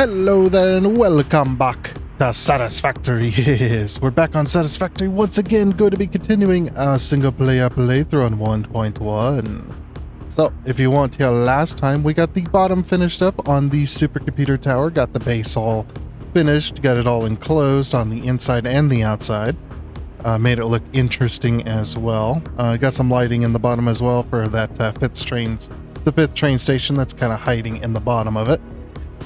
Hello there and welcome back to Satisfactory. Yes, we're back on Satisfactory once again, going to be continuing a single player playthrough on 1.1. So, if you weren't here last time, we got the bottom finished up on the supercomputer tower, got the base all finished, got it all enclosed on the inside and the outside. Made it look interesting as well. Got some lighting in the bottom as well for that the fifth train station that's kind of hiding in the bottom of it.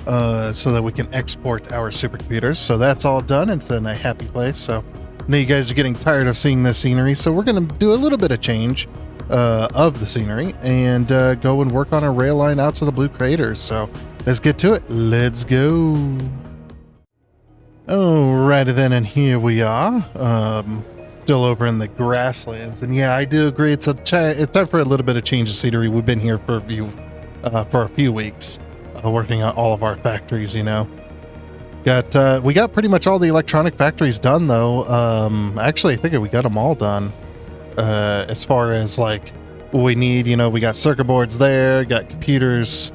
So that we can export our supercomputers. So that's all done. It's in a happy place. So I know you guys are getting tired of seeing this scenery, so we're going to do a little bit of change of the scenery and go and work on a rail line out to the blue craters. So let's get to it. Let's go. Alrighty then, and here we are. Still over in the grasslands, and yeah, I do agree. It's time for a little bit of change of scenery. We've been here for a few weeks. Working on all of our factories, you know. We got pretty much all the electronic factories done, though. Actually, I think we got them all done. As far as like what we need, you know, we got circuit boards there, got computers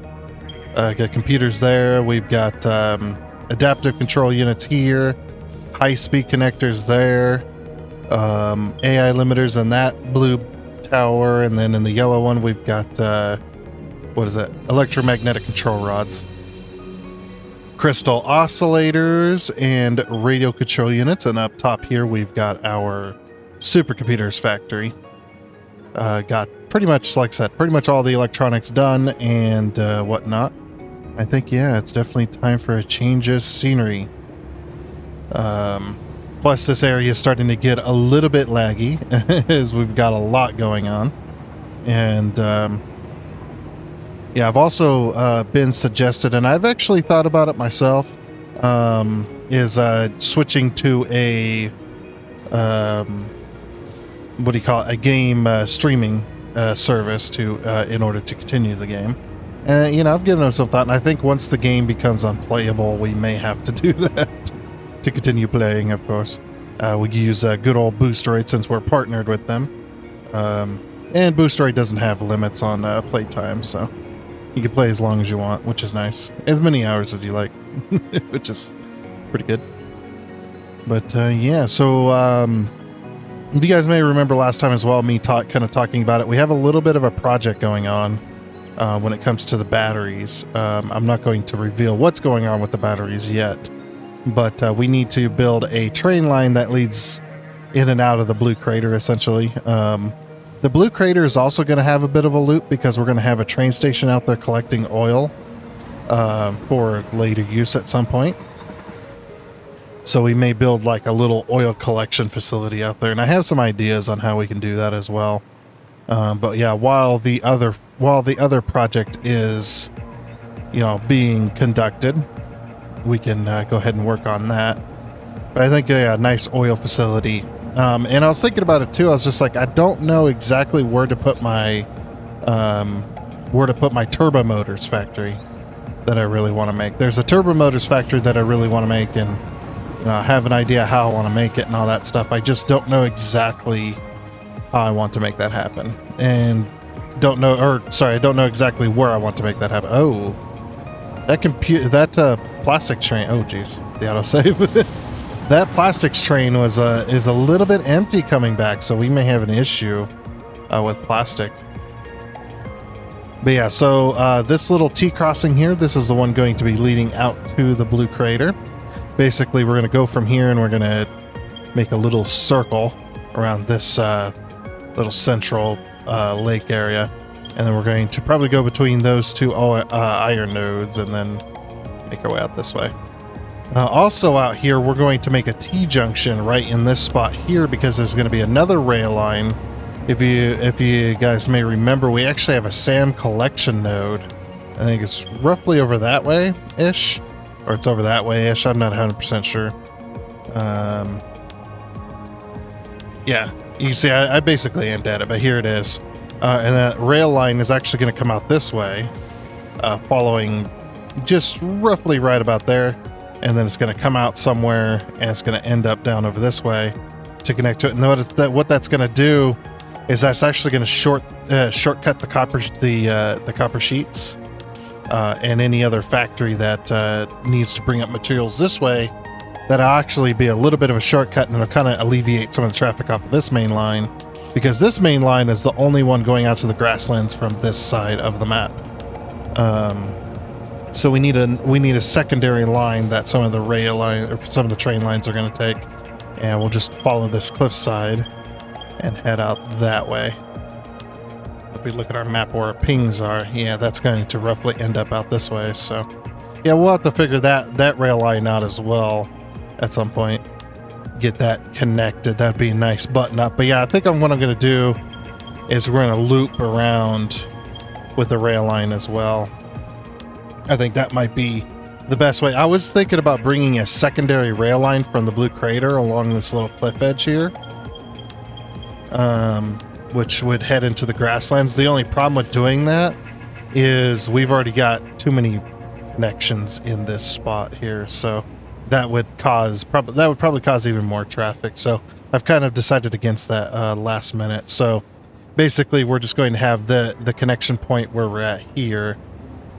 there. We've got adaptive control units here, high-speed connectors there, AI limiters in that blue tower, and then in the yellow one we've got what is it? Electromagnetic control rods, crystal oscillators, and radio control units. And up top here, we've got our supercomputers factory. Got pretty much, like I said, pretty much all the electronics done and whatnot. I think, yeah, it's definitely time for a change of scenery. Plus, this area is starting to get a little bit laggy as we've got a lot going on. And, yeah, I've also been suggested, and I've actually thought about it myself, is switching to a, what do you call it, a game streaming service in order to continue the game. You know, I've given it some thought, and I think once the game becomes unplayable, we may have to do that to continue playing, of course. We use good old Boosteroid since we're partnered with them. And Boosteroid doesn't have limits on playtime, so you can play as long as you want, which is nice. As many hours as you like, which is pretty good. But yeah, so you guys may remember last time as well, me kind of talking about it. We have a little bit of a project going on when it comes to the batteries. I'm not going to reveal what's going on with the batteries yet, but we need to build a train line that leads in and out of the blue crater, essentially. The blue crater is also going to have a bit of a loop because we're going to have a train station out there collecting oil for later use at some point. So we may build like a little oil collection facility out there, and I have some ideas on how we can do that as well. But yeah, while the other project is, you know, being conducted, we can go ahead and work on that. But I think a nice oil facility. And I was thinking about it too. I was just like, I don't know exactly where to put my turbo motors factory that I really want to make. There's a turbo motors factory that I really want to make, and you know, I have an idea how I want to make it and all that stuff. I just don't know exactly how I want to make that happen, and I don't know exactly where I want to make that happen. Oh, that plastic train. Oh, geez, the autosave. That plastics train is a little bit empty coming back, so we may have an issue with plastic. But yeah, so this little T-crossing here, this is the one going to be leading out to the blue crater. Basically, we're going to go from here, and we're going to make a little circle around this little central lake area. And then we're going to probably go between those two iron nodes and then make our way out this way. Also out here, we're going to make a T-junction right in this spot here because there's going to be another rail line. If you guys may remember, we actually have a sand collection node. I think it's roughly over that way-ish, or it's over that way-ish. I'm not 100% sure. Yeah, you can see I basically aimed at it, but here it is. And that rail line is actually going to come out this way, following just roughly right about there. And then it's going to come out somewhere, and it's going to end up down over this way to connect to it. And notice that what that's going to do is that's actually going to shortcut the copper sheets and any other factory that needs to bring up materials this way, that'll actually be a little bit of a shortcut, and it'll kind of alleviate some of the traffic off of this main line, because this main line is the only one going out to the grasslands from this side of the map. So we need a secondary line that some of the rail line or some of the train lines are going to take, and we'll just follow this cliffside and head out that way. If we look at our map where our pings are, yeah, that's going to roughly end up out this way. So yeah, we'll have to figure that rail line out as well at some point. Get that connected. That'd be a nice button up. But yeah, I think what I'm going to do is we're going to loop around with the rail line as well. I think that might be the best way. I was thinking about bringing a secondary rail line from the Blue Crater along this little cliff edge here, which would head into the grasslands. The only problem with doing that is we've already got too many connections in this spot here, so that would probably cause even more traffic. So I've kind of decided against that last minute. So basically, we're just going to have the connection point where we're at here.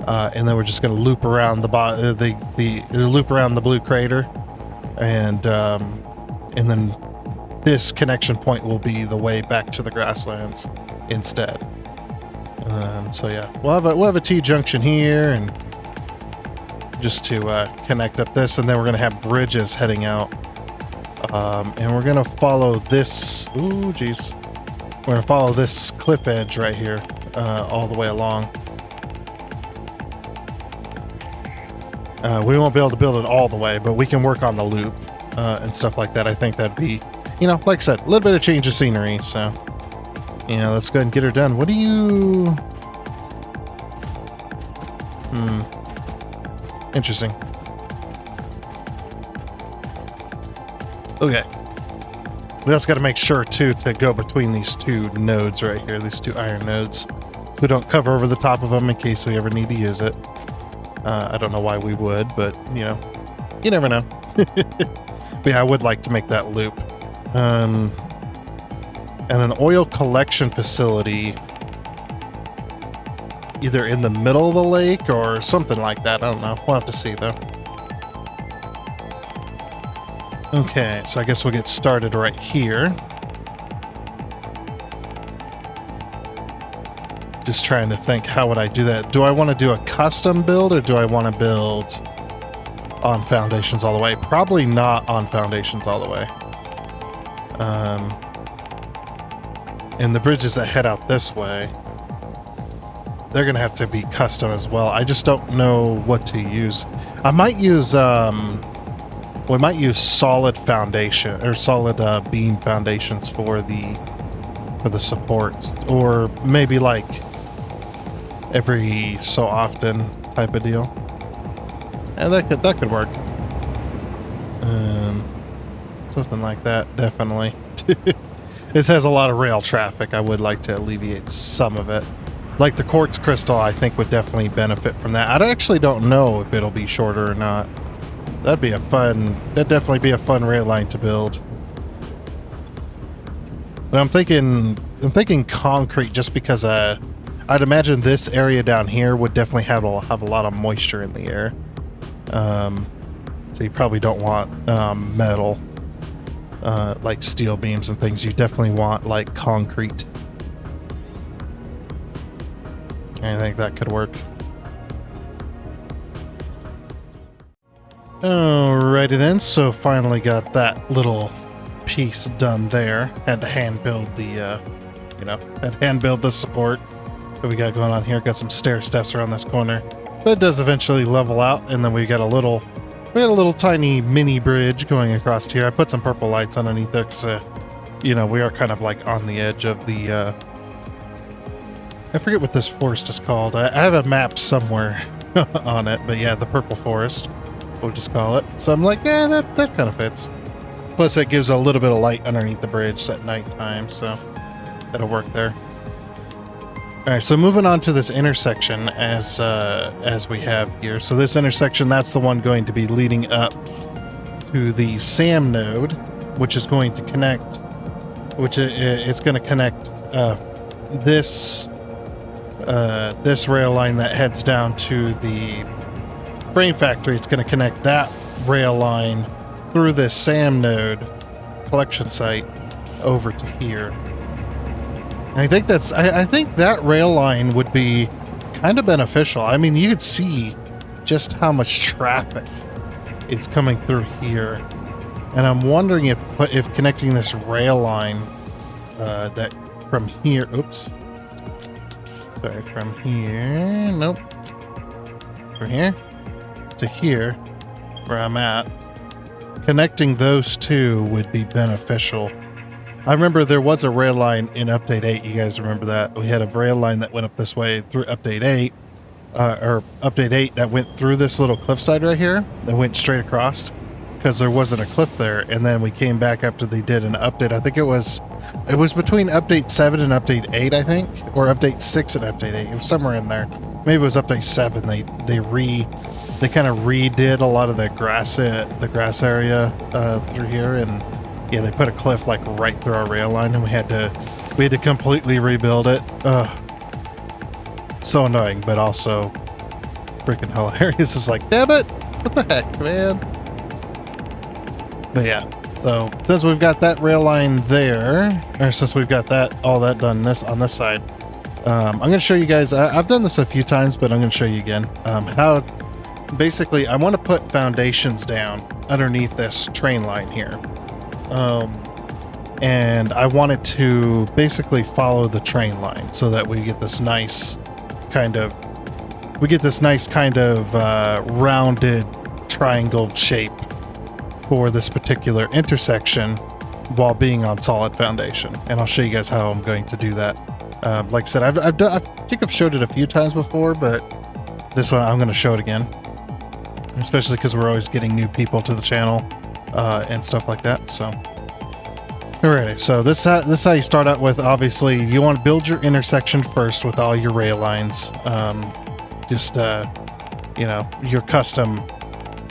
And then we're just going to loop around loop around the Blue Crater, and then this connection point will be the way back to the grasslands instead. So yeah, we'll have a T-junction here, and just to connect up this, and then we're going to have bridges heading out, and we're going to follow this. Ooh, geez, we're going to follow this cliff edge right here all the way along. We won't be able to build it all the way, but we can work on the loop and stuff like that. I think that'd be, like I said, a little bit of change of scenery. So, let's go ahead and get her done. What do you... Interesting. Okay. We also got to make sure, too, to go between these two nodes right here, these two iron nodes. We don't cover over the top of them in case we ever need to use it. I don't know why we would, but, you never know. But yeah, I would like to make that loop. And an oil collection facility either in the middle of the lake or something like that. I don't know. We'll have to see, though. Okay, so I guess we'll get started right here. Just trying to think, how would I do that? Do I want to do a custom build, or do I want to build on foundations all the way? Probably not on foundations all the way. And the bridges that head out this way, they're going to have to be custom as well. I just don't know what to use. I might use, we might use solid foundation, or solid beam foundations for the supports, or maybe like every so often type of deal. And that could work. Something like that, definitely. This has a lot of rail traffic. I would like to alleviate some of it. Like the quartz crystal, I think would definitely benefit from that. I actually don't know if it'll be shorter or not. That'd definitely be a fun rail line to build. But I'm thinking concrete, just because I'd imagine this area down here would definitely have a lot of moisture in the air. So you probably don't want metal, like steel beams and things. You definitely want like concrete. I think that could work. Alrighty then, so finally got that little piece done there. Had to hand build the support that we got going on here. Got some stair steps around this corner, but it does eventually level out, and then we got a little tiny mini bridge going across here. I put some purple lights underneath there because, we are kind of like on the edge of the, I forget what this forest is called. I have a map somewhere on it, but yeah, the purple forest, we'll just call it. So I'm like, yeah, that kind of fits. Plus it gives a little bit of light underneath the bridge at nighttime, so that'll work there. All right, so moving on to this intersection as we have here. So this intersection, that's the one going to be leading up to the SAM node, which is going to connect, it's going to connect this this rail line that heads down to the frame factory. It's going to connect that rail line through this SAM node collection site over to here. And I think I think that rail line would be kind of beneficial. I mean, you could see just how much traffic is coming through here. And I'm wondering if connecting this rail line that from here, oops. Sorry, from here, nope. From here to here, where I'm at, connecting those two would be beneficial. I remember there was a rail line in Update 8. You guys remember that? We had a rail line that went up this way through Update 8, or Update 8 that went through this little cliffside right here, that went straight across, because there wasn't a cliff there. And then we came back after they did an update. I think it was between Update 7 and Update 8, I think, or Update 6 and Update 8. It was somewhere in there. Maybe it was Update 7. They kind of redid a lot of the grass area through here, and yeah, they put a cliff like right through our rail line, and we had to completely rebuild it. So annoying, but also freaking hilarious. It's like, damn it, what the heck, man? But yeah, so since we've got that rail line there, or since we've got all that done on this side, I'm going to show you guys. I've done this a few times, but I'm going to show you again how. Basically, I want to put foundations down underneath this train line here. And I wanted to basically follow the train line so that we get this nice kind of rounded triangle shape for this particular intersection while being on solid foundation. And I'll show you guys how I'm going to do that. Like I said, I think I've showed it a few times before, but this one I'm going to show it again, especially because we're always getting new people to the channel and stuff like that. So alrighty, so this is how you start out with. Obviously, you want to build your intersection first with all your rail lines. You know, your custom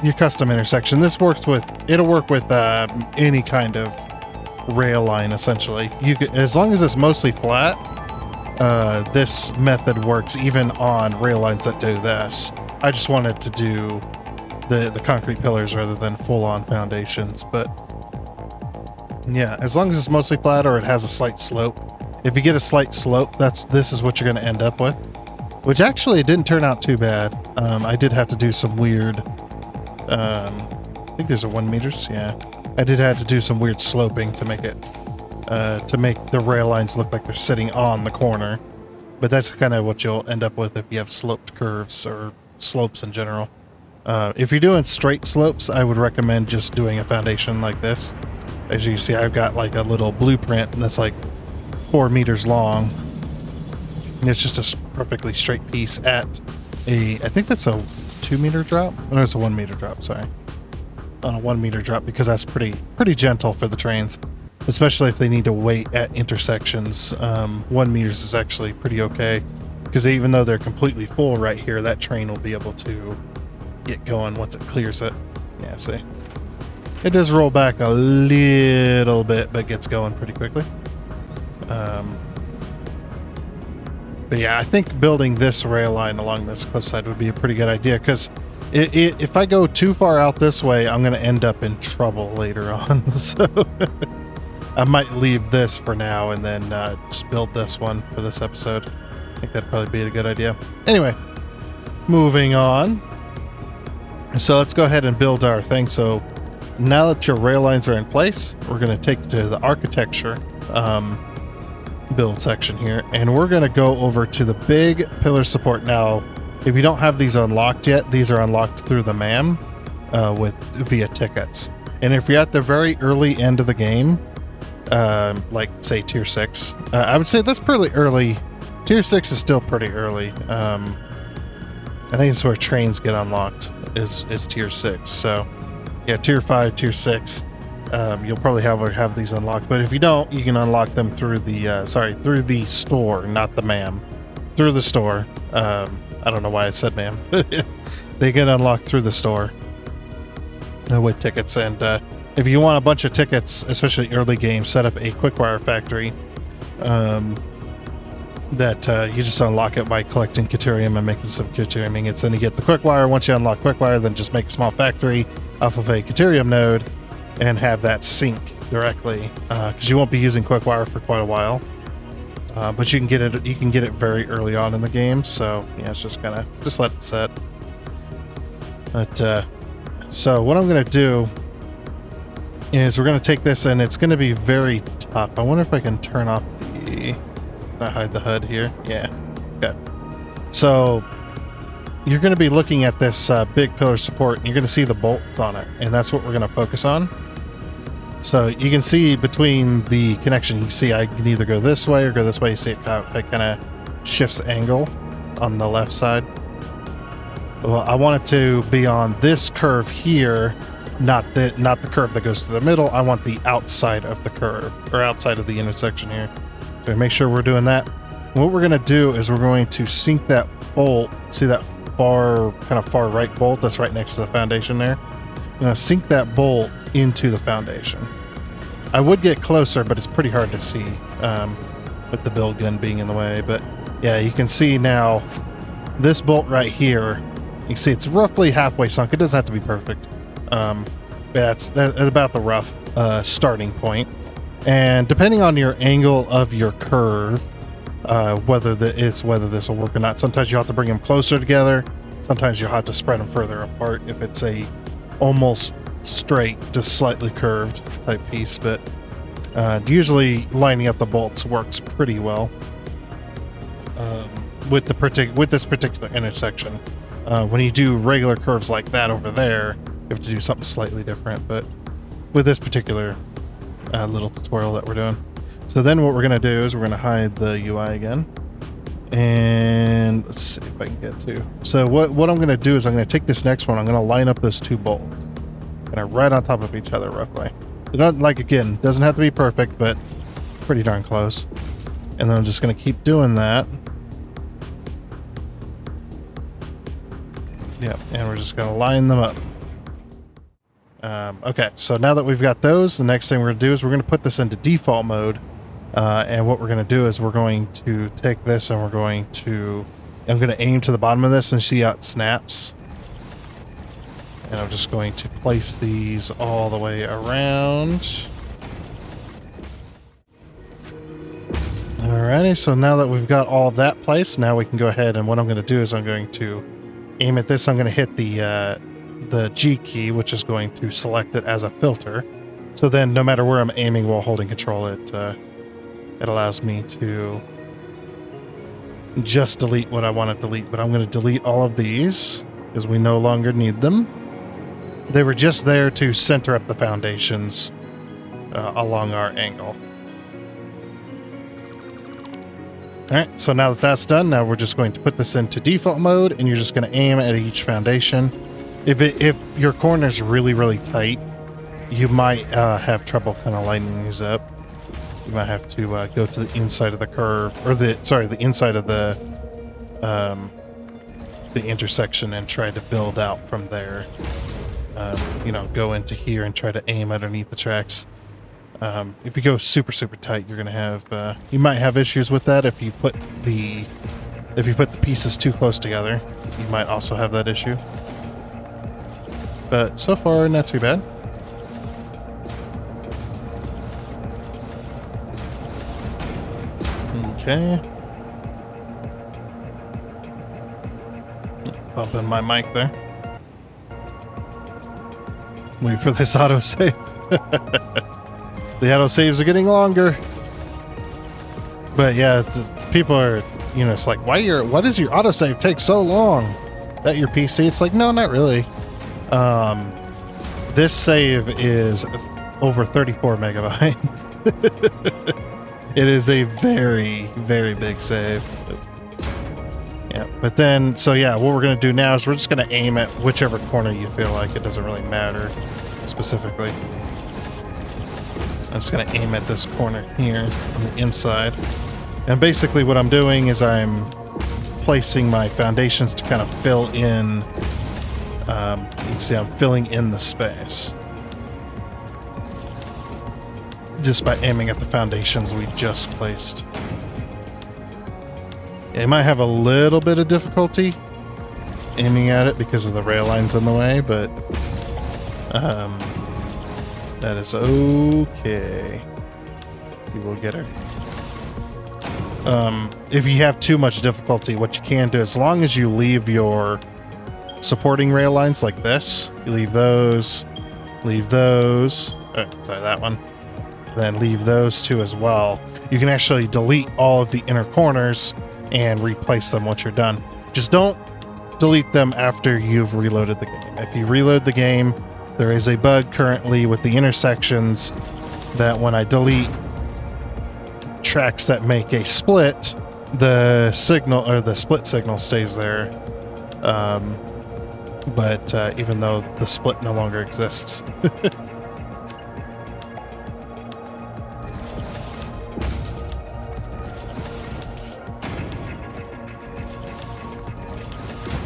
intersection. It'll work with any kind of rail line essentially. As long as it's mostly flat, this method works even on rail lines that do this. I just wanted to do the concrete pillars rather than full-on foundations, but yeah, as long as it's mostly flat or it has a slight slope. If you get a slight slope, this is what you're going to end up with, which actually it didn't turn out too bad. I did have to do some weird, I think there's a 1 meters. Yeah, I did have to do some weird sloping to make it, to make the rail lines look like they're sitting on the corner. But that's kind of what you'll end up with if you have sloped curves or slopes in general. If you're doing straight slopes, I would recommend just doing a foundation like this. As you can see, I've got like a little blueprint that's like 4 meters long. And it's just a perfectly straight piece at I think that's a 2 meter drop. Oh, no, it's a 1 meter drop, sorry. On a 1 meter drop, because that's pretty gentle for the trains, especially if they need to wait at intersections. 1 meters is actually pretty okay, because even though they're completely full right here, that train will be able to get going once it clears it. Yeah, see? It does roll back a little bit, but gets going pretty quickly. But yeah, I think building this rail line along this cliffside would be a pretty good idea, because if I go too far out this way, I'm going to end up in trouble later on. So I might leave this for now and then just build this one for this episode. I think that'd probably be a good idea. Anyway, moving on. So let's go ahead and build our thing. So now that your rail lines are in place, we're going to take to the architecture build section here, and we're going to go over to the big pillar support. Now, if you don't have these unlocked yet, these are unlocked through the MAM via tickets. And if you're at the very early end of the game, like say tier 6, I would say that's pretty early. Tier 6 is still pretty early. I think it's where trains get unlocked is tier 6. So yeah, tier 5, tier 6, you'll probably have these unlocked. But if you don't, you can unlock them through the through the store, not the MAM. Through the store. I don't know why I said MAM. They get unlocked through the store with tickets. And if you want a bunch of tickets, especially early game, set up a quickwire factory. that you just unlock it by collecting Caterium and making some Caterium ingots. Then you get the quick wire. Once you unlock quick wire, then just make a small factory off of a Caterium node and have that sync directly, because you won't be using quick wire for quite a while. But you can get it. You can get it very early on in the game. So yeah, it's just just let it set. But so what I'm gonna do is we're gonna take this, and it's gonna be very tough. I wonder if I can turn off the. I hide the HUD here. Yeah. Okay. So you're going to be looking at this big pillar support, and you're going to see the bolts on it, and that's what we're going to focus on. So you can see between the connection, you see I can either go this way or go this way. You see it kind of shifts angle on the left side. Well, I want it to be on this curve here, not the curve that goes to the middle. I want the outside of the curve, or outside of the intersection here. So make sure we're doing that. What we're going to do is we're going to sync that bolt. See that far right bolt that's right next to the foundation there? I'm going to sync that bolt into the foundation. I would get closer, but it's pretty hard to see with the build gun being in the way. But yeah, you can see now this bolt right here. You can see it's roughly halfway sunk. It doesn't have to be perfect. That's about the rough starting point. And depending on your angle of your curve, whether this will work or not. Sometimes you'll have to bring them closer together. Sometimes you'll have to spread them further apart if it's a almost straight, just slightly curved type piece. But usually lining up the bolts works pretty well with this particular intersection. When you do regular curves like that over there, you have to do something slightly different. But with this particular little tutorial that we're doing. So then what we're going to do is we're going to hide the UI again. And let's see if I can get to. So what I'm going to do is I'm going to take this next one. I'm going to line up those two bolts. Kind of right on top of each other roughly. They're not, like, again, doesn't have to be perfect, but pretty darn close. And then I'm just going to keep doing that. Yep, and we're just going to line them up. Okay, so now that we've got those, the next thing we're going to do is we're going to put this into default mode. And what we're going to do is we're going to take this and I'm going to aim to the bottom of this and see how it snaps. And I'm just going to place these all the way around. Alrighty, so now that we've got all of that placed, now we can go ahead, and what I'm going to do is I'm going to aim at this. I'm going to hit the G key, which is going to select it as a filter. So then no matter where I'm aiming while holding control, it allows me to just delete what I want to delete. But I'm going to delete all of these because we no longer need them. They were just there to center up the foundations along our angle. Alright, so now that that's done, now we're just going to put this into default mode, and you're just going to aim at each foundation. If your corner's really, really tight, you might have trouble kind of lining these up. You might have to go to the inside of the curve, or the inside of the intersection and try to build out from there. Go into here and try to aim underneath the tracks. If you go super, super tight, you're gonna have you might have issues with that. If you put the pieces too close together, you might also have that issue. But so far, not too bad. Okay. Bumping my mic there. Wait for this autosave. The autosaves are getting longer. But yeah, people are, it's like, why does your autosave take so long? That your PC? It's like, no, not really. This save is over 34 megabytes. It is a very, very big save. But then, so yeah, what we're going to do now is we're just going to aim at whichever corner you feel like. It doesn't really matter specifically. I'm just going to aim at this corner here on the inside. And basically what I'm doing is I'm placing my foundations to kind of fill in. You can see I'm filling in the space. Just by aiming at the foundations we just placed. You might have a little bit of difficulty aiming at it because of the rail lines in the way, but that is okay. You will get her. If you have too much difficulty, what you can do, as long as you leave your supporting rail lines like this, you leave those, sorry, that one, then leave those two as well. You can actually delete all of the inner corners and replace them once you're done. Just don't delete them after you've reloaded the game. If you reload the game, there is a bug currently with the intersections that when I delete tracks that make a split, the signal or the split signal stays there. But even though the split no longer exists.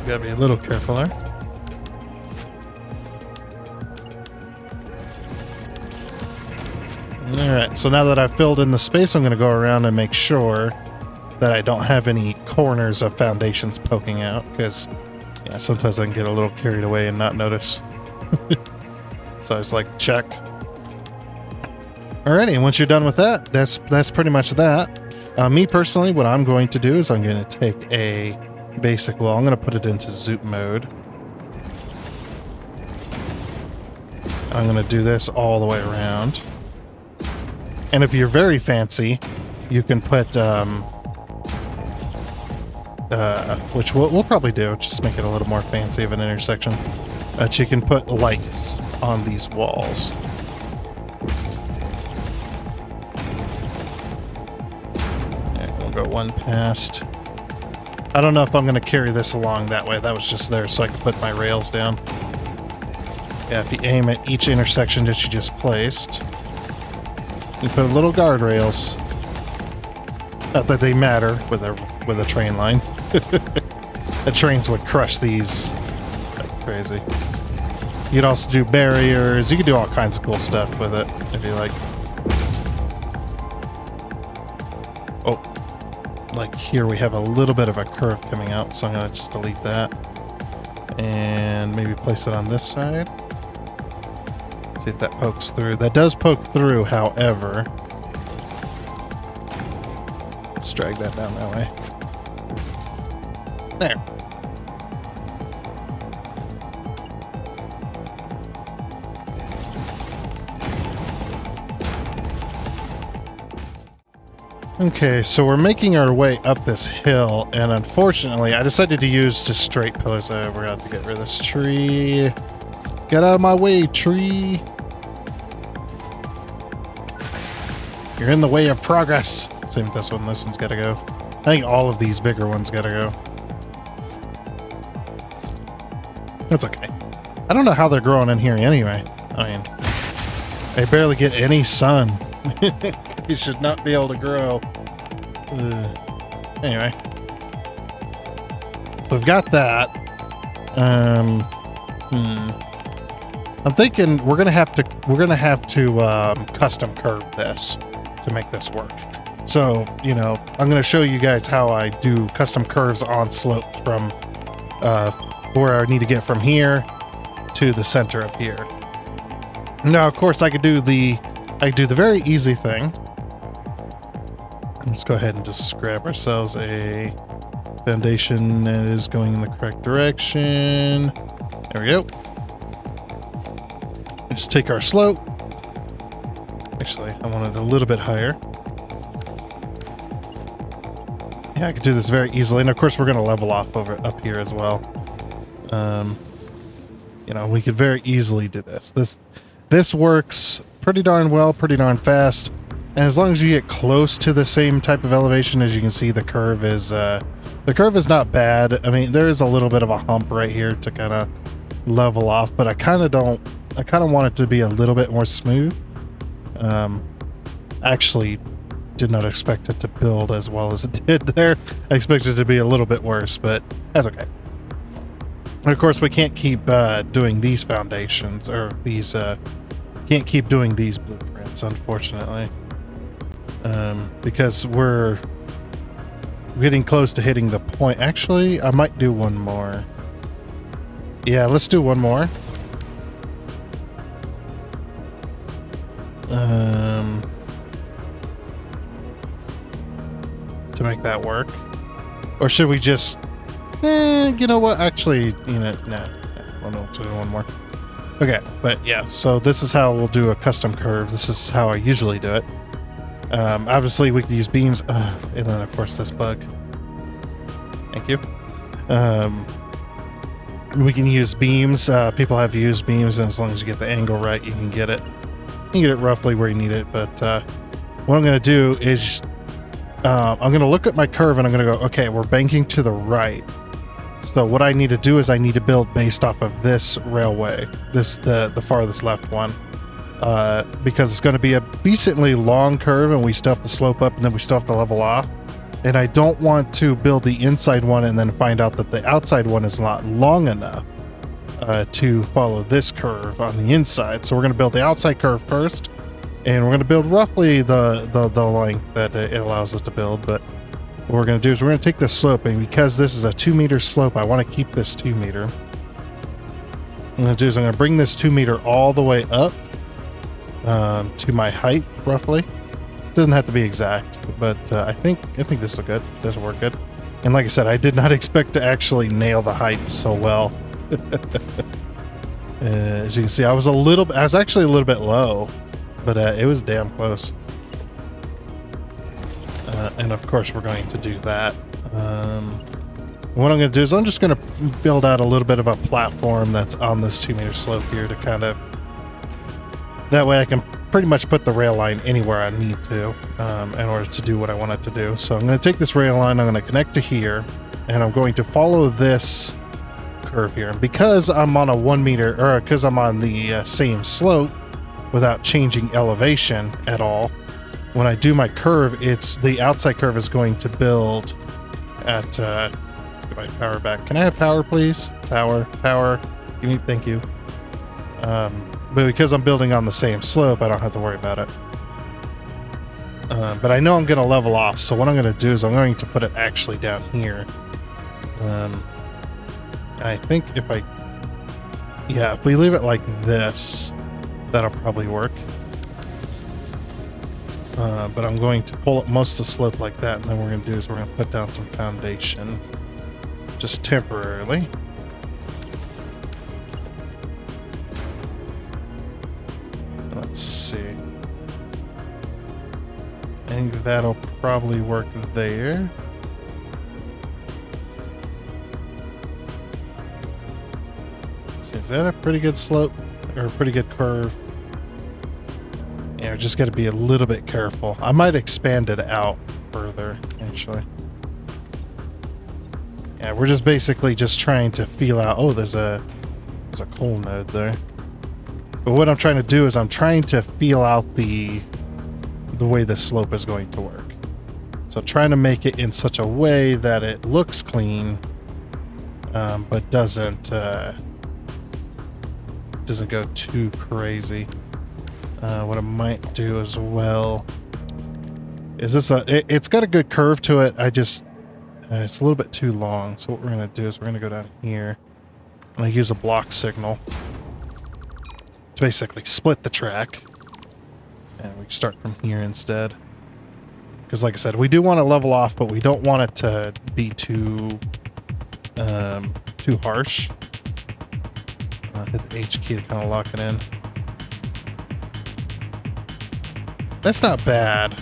Gotta be a little careful there. Alright, so now that I've filled in the space, I'm going to go around and make sure that I don't have any corners of foundations poking out, because yeah, sometimes I can get a little carried away and not notice. So I was like, check. Alrighty, once you're done with that, that's pretty much that. Me personally, what I'm going to do is I'm going to take a basic wall. I'm going to put it into zoop mode. I'm going to do this all the way around. And if you're very fancy, you can put, which we'll probably do, just make it a little more fancy of an intersection. You can put lights on these walls. Yeah, we'll go one past. I don't know if I'm going to carry this along that way. That was just there so I can put my rails down. Yeah, if you aim at each intersection that you just placed, you put little guardrails. Not that they matter with a train line. The trains would crush these like crazy. You could also do barriers. You could do all kinds of cool stuff with it if you like. Oh, like here we have a little bit of a curve coming out, so I'm gonna just delete that and maybe place it on this side. See if that pokes through. That does poke through, however. Let's drag that down that way. There. Okay, so we're making our way up this hill, and unfortunately, I decided to use just straight pillars. We're going to have to get rid of this tree. Get out of my way, tree. You're in the way of progress. Same with this one. This one's got to go. I think all of these bigger ones got to go. That's okay. I don't know how they're growing in here anyway. I mean, they barely get any sun. You should not be able to grow. Anyway, so we've got that. I'm thinking we're gonna have to custom curve this to make this work. So I'm gonna show you guys how I do custom curves on slopes from where I need to get from here to the center of here. Now, of course, I could do the very easy thing. Let's go ahead and just grab ourselves a foundation that is going in the correct direction. There we go. Just take our slope. Actually, I want it a little bit higher. Yeah, I could do this very easily. And of course, we're going to level off over up here as well. We could very easily do this. This works pretty darn well, pretty darn fast. And as long as you get close to the same type of elevation, as you can see, the curve is not bad. I mean, there is a little bit of a hump right here to kind of level off, but I kind of want it to be a little bit more smooth. Actually did not expect it to build as well as it did there. I expected it to be a little bit worse, but that's okay. And of course, we can't keep doing these foundations, or these can't keep doing these blueprints, unfortunately. Because we're We're getting close to hitting the point. Actually, I might do one more. Yeah, let's do one more. To make that work. Or should we just... you know what? Actually, you know, nah. We'll do one more. Okay, but yeah, so this is how we'll do a custom curve. This is how I usually do it. Obviously, we can use beams. And then, of course, this bug. Thank you. We can use beams. People have used beams, and as long as you get the angle right, you can get it. You can get it roughly where you need it, but what I'm going to do is I'm going to look at my curve, and I'm going to go, okay, we're banking to the right. So what I need to do is I need to build based off of this railway, the farthest left one, because it's going to be a decently long curve, and we still have to slope up, and then we still have to level off. And I don't want to build the inside one and then find out that the outside one is not long enough to follow this curve on the inside. So we're going to build the outside curve first, and we're going to build roughly the length that it allows us to build. But what we're going to do is we're going to take this slope, and because this is a 2 meter slope, I want to keep this 2 meter. What I'm going to do is I'm going to bring this 2 meter all the way up to my height, roughly. Doesn't have to be exact, but I think this will good. This will work good. And like I said, I did not expect to actually nail the height so well. As you can see, I was actually a little bit low, but it was damn close. And of course, we're going to do that. What I'm going to do is I'm just going to build out a little bit of a platform that's on this 2 meter slope here to kind of, that way I can pretty much put the rail line anywhere I need to in order to do what I want it to do. So I'm going to take this rail line, I'm going to connect to here, and I'm going to follow this curve here. And because I'm on a 1 meter, or because I'm on the same slope without changing elevation at all, when I do my curve, the outside curve is going to build at, let's get my power back. Can I have power, please? Power. Thank you. But because I'm building on the same slope, I don't have to worry about it. But I know I'm going to level off, so what I'm going to do is I'm going to put it actually down here. And I think if we leave it like this, that'll probably work. But I'm going to pull up most of the slope like that, and then what we're going to do is we're going to put down some foundation, just temporarily. Let's see. I think that'll probably work there. So is that a pretty good slope or a pretty good curve? Yeah, we just got to be a little bit careful. I might expand it out further, actually. Yeah, we're just basically just trying to feel out. Oh, there's a coal node there. But what I'm trying to do is I'm trying to feel out the way the slope is going to work. So trying to make it in such a way that it looks clean, but doesn't go too crazy. What I might do as well is it's got a good curve to it. It's a little bit too long. So what we're going to do is we're going to go down here. I'm going to use a block signal to basically split the track, and we can start from here instead, because like I said, we do want to level off, but we don't want it to be too harsh. Hit the H key to kind of lock it in. That's not bad.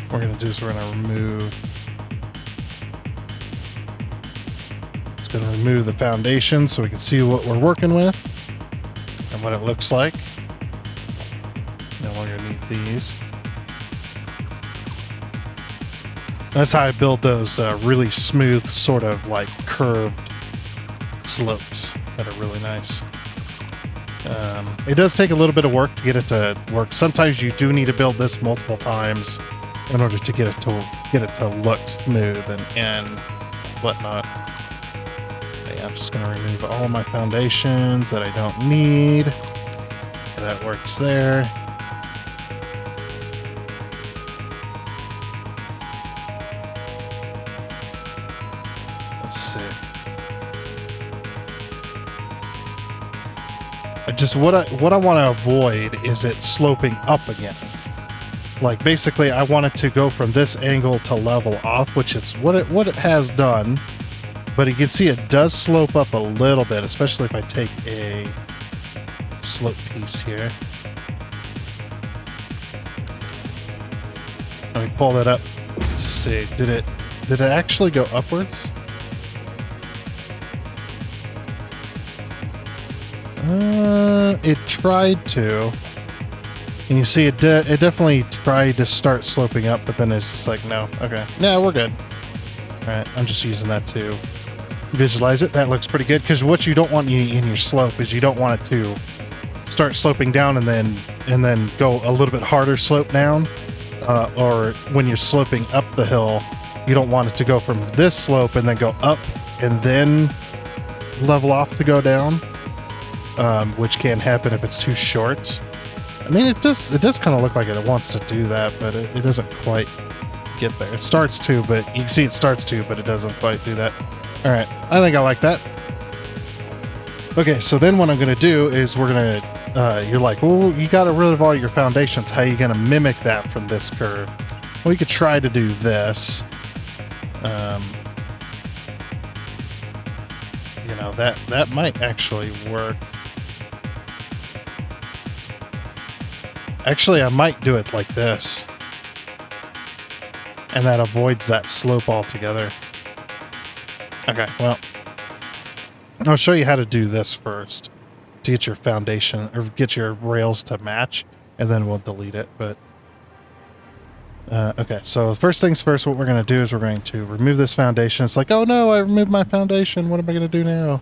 What we're going to do is we're going to remove the foundation so we can see what we're working with and what it looks like. No longer need these. That's how I build those really smooth, sort of like curved slopes that are really nice. It does take a little bit of work to get it to work. Sometimes you do need to build this multiple times in order to get it to look smooth and whatnot. I'm just going to remove all my foundations that I don't need. That works there. Just what I want to avoid is it sloping up again. Like basically I want it to go from this angle to level off, which is what it has done. But you can see it does slope up a little bit, especially if I take a slope piece here. Let me pull that up. Let's see. Did it actually go upwards? It tried to. And you see it definitely tried to start sloping up, but then it's just like, no. Okay. No, we're good. All right, I'm just using that to visualize it. That looks pretty good, because what you don't want in your slope is you don't want it to start sloping down and then go a little bit harder slope down. Or when you're sloping up the hill, you don't want it to go from this slope and then go up and then level off to go down, which can happen if it's too short. I mean, it does kind of look like it wants to do that, but it doesn't quite get there. It starts to, but you can see it starts to, but it doesn't quite do that. All right, I think I like that. Okay, so then what I'm going to do is we're going to, you're like, well, you got rid of all your foundations. How are you going to mimic that from this curve? Well, you could try to do this. You know, that might actually work. Actually, I might do it like this. And that avoids that slope altogether. Okay, well, I'll show you how to do this first to get your foundation, or get your rails to match, and then we'll delete it. But okay, so first things first, what we're going to do is we're going to remove this foundation. It's like, oh no, I removed my foundation. What am I going to do now?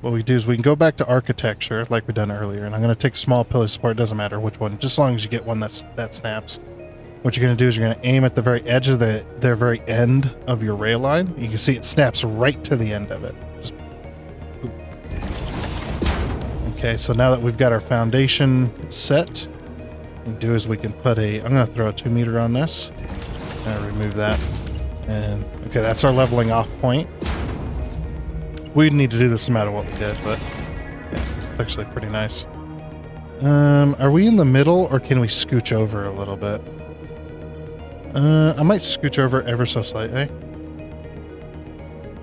What we do is we can go back to architecture like we done earlier, and I'm going to take small pillar support. It doesn't matter which one, just as long as you get one that snaps. What you're going to do is you're going to aim at the very edge of the very end of your rail line. You can see it snaps right to the end of it. Okay, so now that we've got our foundation set, what we do is we can put I'm going to throw a 2 meter on this and remove that. And okay, that's our leveling off point. We'd need to do this no matter what we did, but yeah, it's actually pretty nice. Are we in the middle, or can we scooch over a little bit? I might scooch over ever so slightly.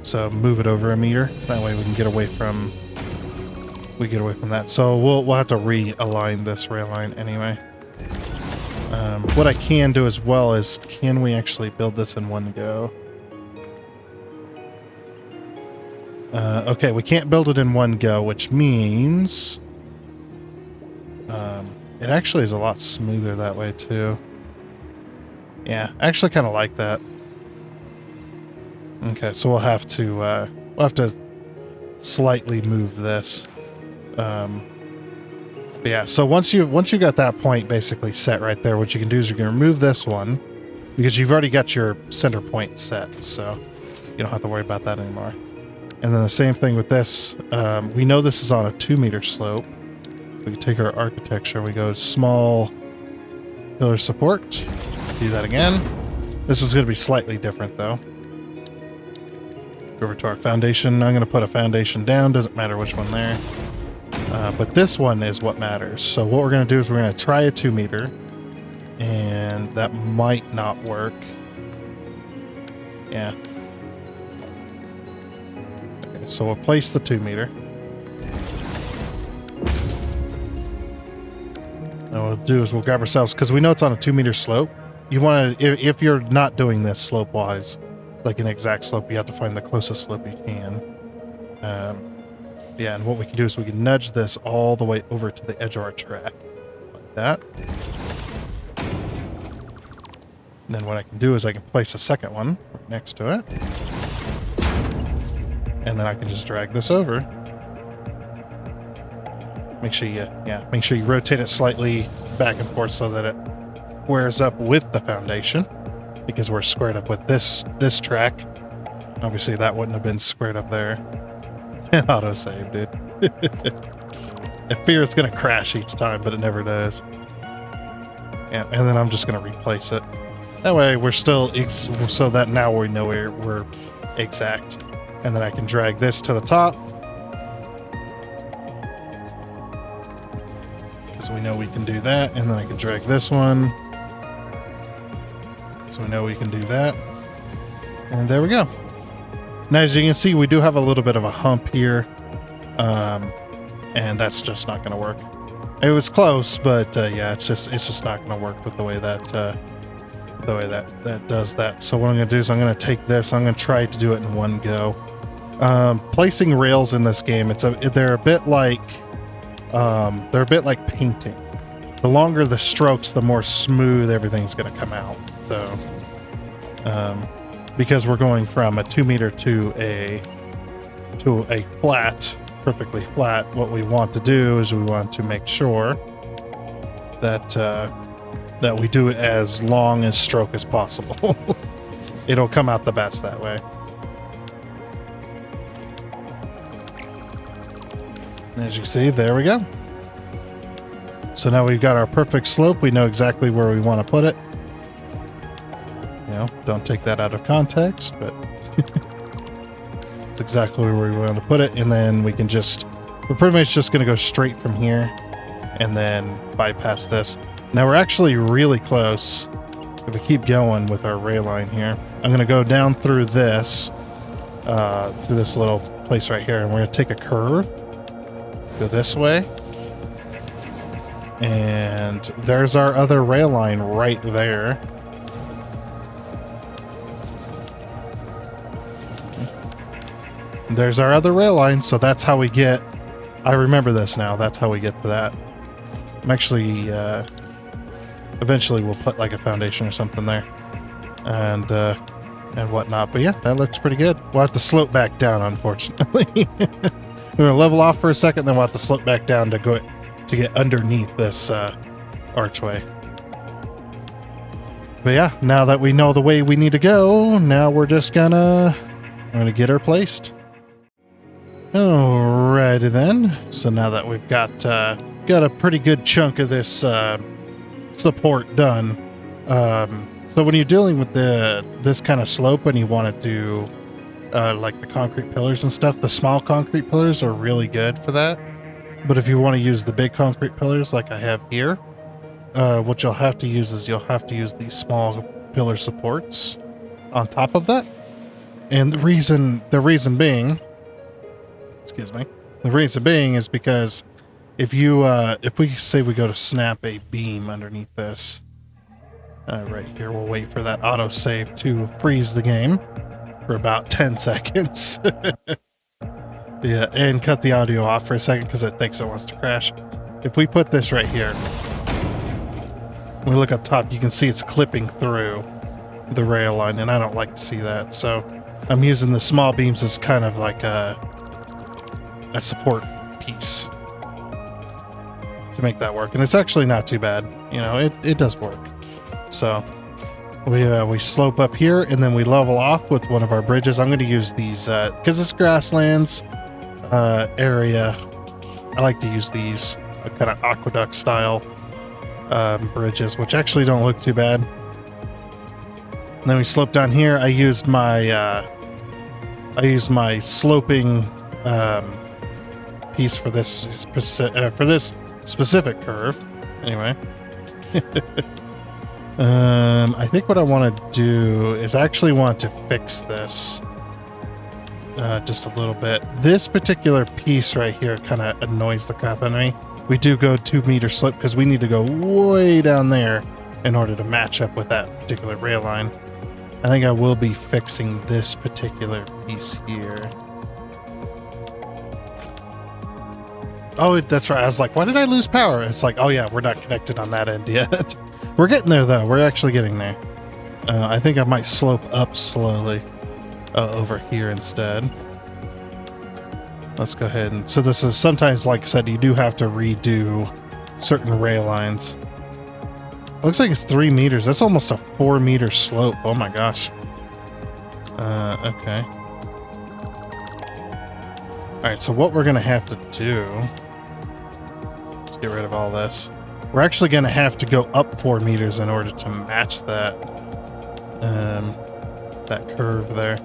So move it over a meter. That way we can get away from that. So we'll have to realign this rail line anyway. What I can do as well is, can we actually build this in one go? Okay, we can't build it in one go, which means it actually is a lot smoother that way too. Yeah, I actually kind of like that. Okay, so we'll have to slightly move this. But yeah, so once you got that point basically set right there, what you can do is you can remove this one, because you've already got your center point set, so you don't have to worry about that anymore. And then the same thing with this. We know this is on a 2 meter slope. We can take our architecture. We go small pillar support. Do that again. This one's going to be slightly different though. Go over to our foundation. I'm going to put a foundation down. Doesn't matter which one there. But this one is what matters. So what we're going to do is we're going to try a 2 meter. And that might not work. Yeah. Okay, so we'll place the 2 meter. And what we'll do is we'll grab ourselves, because we know it's on a 2 meter slope. You want to, if you're not doing this slope wise, like an exact slope, you have to find the closest slope you can. Yeah, and what we can do is we can nudge this all the way over to the edge of our track, like that. And then what I can do is I can place a second one right next to it. And then I can just drag this over. Make sure you rotate it slightly back and forth so that it squares up with the foundation, because we're squared up with this track. Obviously that wouldn't have been squared up there. And autosave, dude. I fear it's gonna crash each time, but it never does. Yeah, and then I'm just gonna replace it. That way we're still so that now we know we're exact. And then I can drag this to the top. So we know we can do that, and then I can drag this one. So we know we can do that. And there we go. Now, as you can see, we do have a little bit of a hump here. And that's just not going to work. It was close, but yeah, it's just not going to work with the way that that does that. So what I'm going to do is I'm going to take this. I'm going to try to do it in one go. Placing rails in this game, they're a bit like painting. The longer the strokes, the more smooth everything's going to come out. So because we're going from a 2 meter to a flat, perfectly flat, what we want to do is we want to make sure that that we do it as long as stroke as possible. It'll come out the best that way. And as you can see, there we go. So now we've got our perfect slope. We know exactly where we want to put it. You know, don't take that out of context, but it's exactly where we want to put it. And then we're pretty much just going to go straight from here and then bypass this. Now we're actually really close. If we keep going with our rail line here, I'm going to go down through this little place right here, and we're going to take a curve, go this way, and there's our other rail line right there. There's our other rail line, so that's how we get... I remember this now. That's how we get to that. I'm actually... eventually we'll put like a foundation or something there. And whatnot. But yeah, that looks pretty good. We'll have to slope back down, unfortunately. We're going to level off for a second, then we'll have to slope back down to get underneath this archway. But yeah, now that we know the way we need to go, now we're just gonna get her placed. Alrighty then. So now that we've got a pretty good chunk of this support done. So when you're dealing with this kind of slope and you want to do like the concrete pillars and stuff, the small concrete pillars are really good for that. But if you want to use the big concrete pillars like I have here, what you'll have to use is these small pillar supports on top of that. And the reason being, excuse me, the reason being is because if we say we go to snap a beam underneath this, right here, we'll wait for that autosave to freeze the game for about 10 seconds. Yeah, and cut the audio off for a second because it thinks it wants to crash. If we put this right here, when we look up top, you can see it's clipping through the rail line, and I don't like to see that. So I'm using the small beams as kind of like a support piece to make that work. And it's actually not too bad. You know, it does work. So we slope up here, and then we level off with one of our bridges. I'm going to use these because it's grasslands area. I like to use these kind of aqueduct style bridges, which actually don't look too bad. And then we slope down here. I used my sloping piece for this specific curve. Anyway. I think what I want to do is I actually want to fix this just a little bit. This particular piece right here kind of annoys the crap out of me. We do go 2 meter slope because we need to go way down there in order to match up with that particular rail line. I think I will be fixing this particular piece here. Oh, that's right. I was like, why did I lose power? It's like, oh yeah, we're not connected on that end yet. We're getting there, though. We're actually getting there. I think I might slope up slowly over here instead. Let's go ahead and... So this is sometimes, like I said, you do have to redo certain rail lines. Looks like it's 3 meters. That's almost a 4 meter slope. Oh my gosh. Okay. Alright, so what we're going to have to do... Let's get rid of all this. We're actually going to have to go up 4 meters in order to match that that curve there.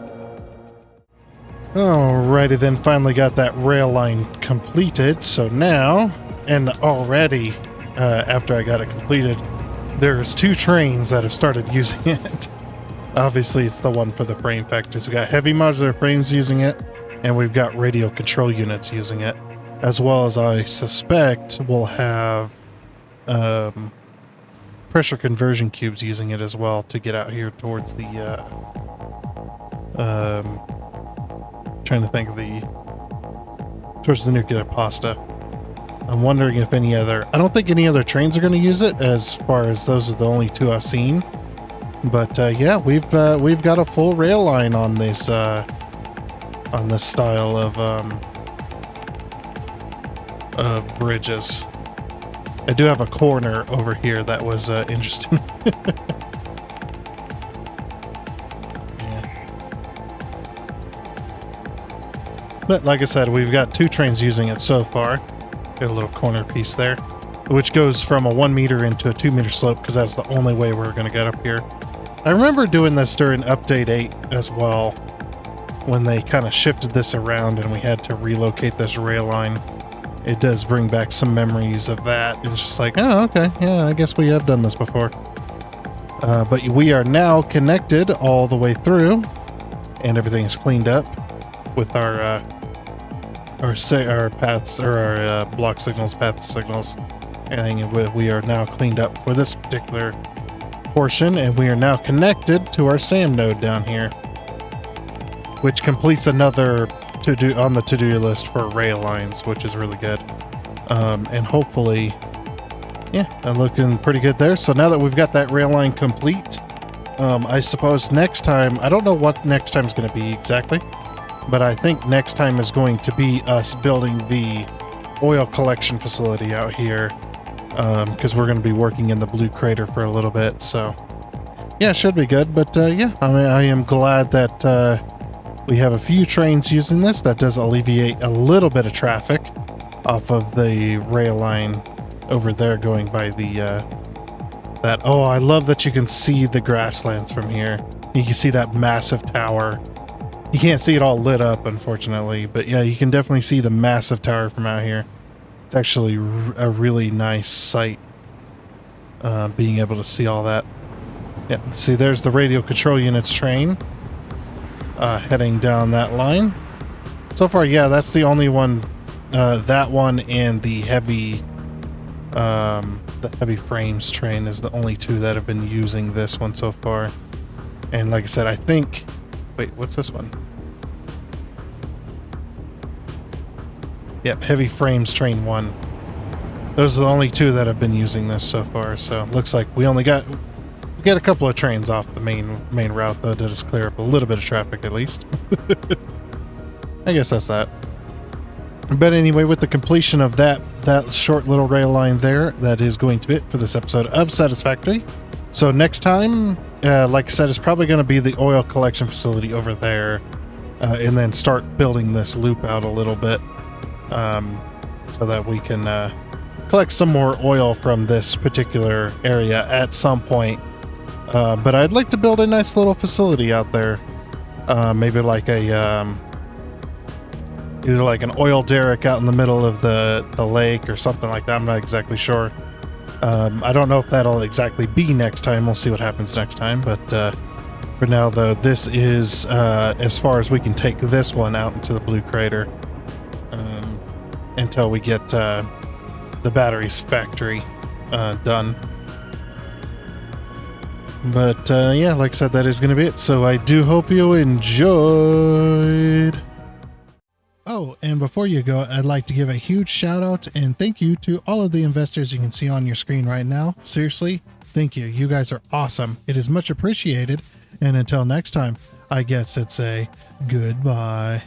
Alrighty then, finally got that rail line completed. So now, and already after I got it completed, there's 2 trains that have started using it. Obviously, it's the one for the frame factors. We got heavy modular frames using it, and we've got radio control units using it, as well as I suspect we'll have pressure conversion cubes using it as well to get out here towards the trying to think of towards the nuclear pasta. I'm wondering if any other, I don't think any other trains are going to use it, as far as those are the only 2 I've seen. But yeah, we've got a full rail line on this style of bridges. I do have a corner over here that was interesting. Yeah. But like I said, we've got 2 trains using it so far. Got a little corner piece there, which goes from a 1 meter into a 2 meter slope, because that's the only way we're going to get up here. I remember doing this during Update 8 as well, when they kind of shifted this around and we had to relocate this rail line. It does bring back some memories of that. It's just like, oh, okay, yeah, I guess we have done this before. But we are now connected all the way through, and everything is cleaned up with our paths, or our block signals, path signals. Everything we are now cleaned up for this particular portion, and we are now connected to our SAM node down here, which completes another to-do on the to-do list for rail lines, which is really good. And hopefully, yeah, looking pretty good there. So now that we've got that rail line complete, I suppose next time, I don't know what next time is going to be exactly, but I think next time is going to be us building the oil collection facility out here, because we're going to be working in the blue crater for a little bit. So yeah, it should be good. But yeah, I mean, I am glad that we have a few trains using this. That does alleviate a little bit of traffic off of the rail line over there going by the oh, I love that you can see the grasslands from here. You can see that massive tower. You can't see it all lit up, unfortunately, but yeah, you can definitely see the massive tower from out here. It's actually a really nice sight, being able to see all that. Yeah, see, there's the radio control units train heading down that line. So far, yeah, that's the only one. That one and the heavy frames train is the only 2 that have been using this one so far. And like I said, I think... Wait, what's this one? Yep, heavy frames train 1. Those are the only 2 that have been using this so far. So it looks like we got a couple of trains off the main route, though, to just clear up a little bit of traffic at least. I guess that's that. But anyway, with the completion of that short little rail line there, that is going to be it for this episode of Satisfactory. So next time, like I said, it's probably going to be the oil collection facility over there, and then start building this loop out a little bit, so that we can collect some more oil from this particular area at some point. But I'd like to build a nice little facility out there, maybe like a either like an oil derrick out in the middle of the lake or something like that. I'm not exactly sure. I don't know if that'll exactly be next time. We'll see what happens next time. But for now, though, this is as far as we can take this one out into the blue crater, until we get the batteries factory done. But yeah, like I said, that is going to be it. So I do hope you enjoyed. Oh, and before you go, I'd like to give a huge shout out and thank you to all of the investors you can see on your screen right now. Seriously, thank you. You guys are awesome. It is much appreciated. And until next time, I guess it's a goodbye.